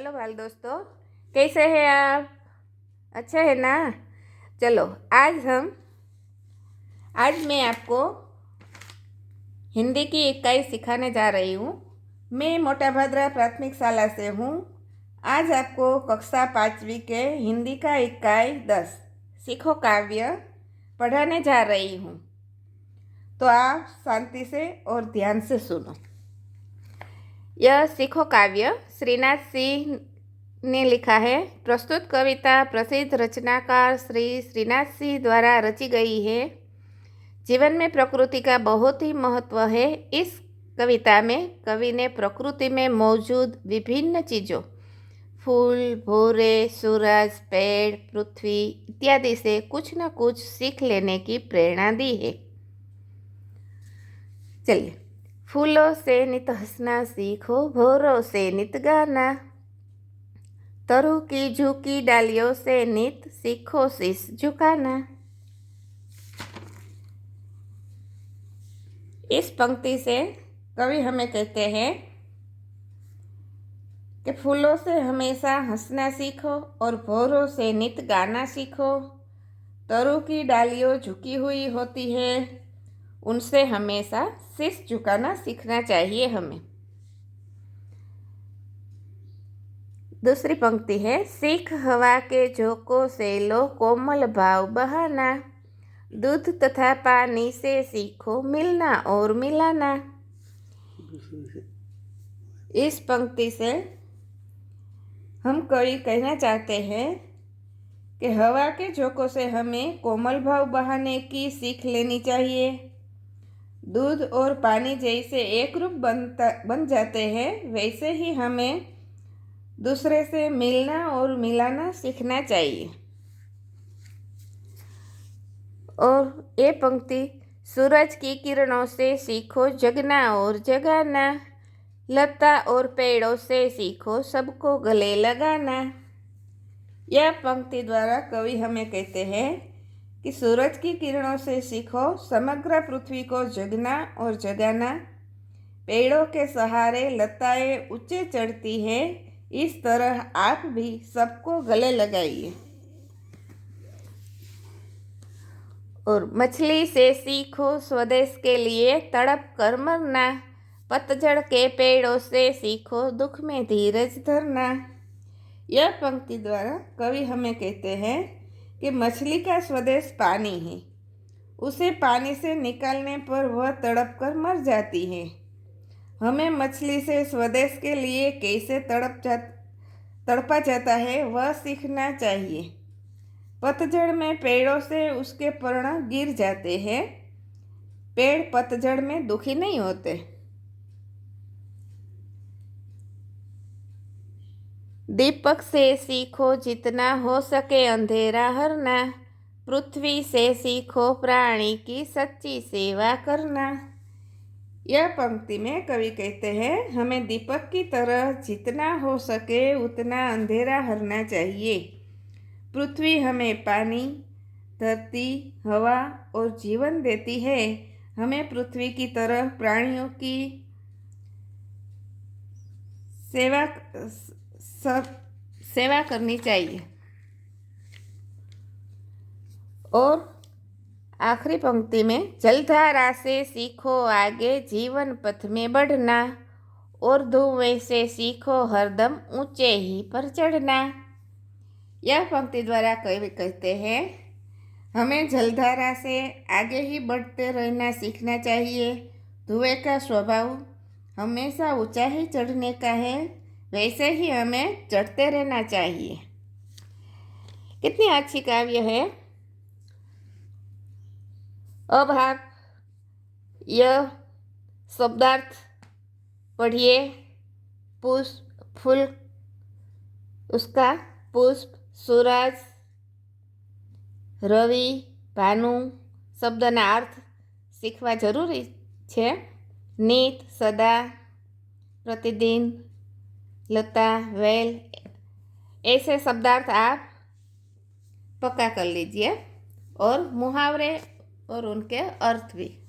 Hello बाल दोस्तों, कैसे हैं आप? अच्छा है ना। चलो आज मैं आपको हिंदी की इकाई सिखाने जा रही हूँ। मैं मोटा भादरा प्राथमिक शाला से हूँ। आज आपको कक्षा 5वीं के हिंदी का इकाई 10 सीखो काव्य पढ़ाने जा रही हूँ। तो आप शांति से और ध्यान से सुनो। यह सीखो काव्य श्रीनाथ सिंह ने लिखा है। प्रस्तुत कविता प्रसिद्ध रचनाकार श्री श्रीनाथ सिंह द्वारा रची गई है। जीवन में प्रकृति का बहुत ही महत्व है। इस कविता में कवि ने प्रकृति में मौजूद विभिन्न चीज़ों, फूल, भौरे, सूरज, पेड़, पृथ्वी इत्यादि से कुछ न कुछ सीख लेने की प्रेरणा दी है। चलिए, फूलों से नित हंसना सीखो, भौरों से नित गाना, तरु की झुकी डालियों से नित सीखो शीश झुकाना। इस पंक्ति से कवि हमें कहते हैं कि फूलों से हमेशा हंसना सीखो और भौरों से नित गाना सीखो। तरु की डालियों झुकी हुई होती है, उनसे हमेशा शीश झुकाना सीखना चाहिए हमें। दूसरी पंक्ति है, सीख हवा के झोंकों से लो कोमल भाव बहाना, दूध तथा पानी से सीखो मिलना और मिलाना। इस पंक्ति से हम कवि कहना चाहते हैं कि हवा के झोंकों से हमें कोमल भाव बहाने की सीख लेनी चाहिए। दूध और पानी जैसे एक रूप बन जाते हैं, वैसे ही हमें दूसरे से मिलना और मिलाना सीखना चाहिए। और ये पंक्ति, सूरज की किरणों से सीखो जगना और जगाना, लता और पेड़ों से सीखो सबको गले लगाना। यह पंक्ति द्वारा कवि हमें कहते हैं कि सूरज की किरणों से सीखो समग्र पृथ्वी को जगना और जगाना। पेड़ों के सहारे लताएं ऊंचे चढ़ती है, इस तरह आप भी सबको गले लगाइए। और मछली से सीखो स्वदेश के लिए तड़प कर मरना, पतझड़ के पेड़ों से सीखो दुख में धीरज धरना। यह पंक्ति द्वारा कवि हमें कहते हैं कि मछली का स्वदेश पानी है। उसे पानी से निकालने पर वह तड़प कर मर जाती है। हमें मछली से स्वदेश के लिए कैसे तड़पा जाता है वह सीखना चाहिए। पतझड़ में पेड़ों से उसके पर्ण गिर जाते हैं। पेड़ पतझड़ में दुखी नहीं होते। दीपक से सीखो जितना हो सके अंधेरा हरना, पृथ्वी से सीखो प्राणी की सच्ची सेवा करना। यह पंक्ति में कवि कहते हैं हमें दीपक की तरह जितना हो सके उतना अंधेरा हरना चाहिए। पृथ्वी हमें पानी, धरती, हवा और जीवन देती है। हमें पृथ्वी की तरह प्राणियों की सेवा करनी चाहिए। और आखिरी पंक्ति में, जलधारा से सीखो आगे जीवन पथ में बढ़ना, और धुएं से सीखो हरदम ऊंचे ही पर चढ़ना। यह पंक्ति द्वारा कवि कहते हैं हमें जलधारा से आगे ही बढ़ते रहना सीखना चाहिए। धुएं का स्वभाव हमेशा ऊंचा ही चढ़ने का है, वैसे ही हमें चढ़ते रहना चाहिए। कितनी अच्छी काव्य है। अब आप यह शब्दार्थ पढ़िए। पुष्प, फूल, उसका पुष्प, सूरज, रवि, भानु शब्दना अर्थ શીખવા જરૂરી છે। નિત, સદા, प्रतिदिन, लता, वेल ऐसे शब्दार्थ आप पक्का कर लीजिए और मुहावरे और उनके अर्थ भी।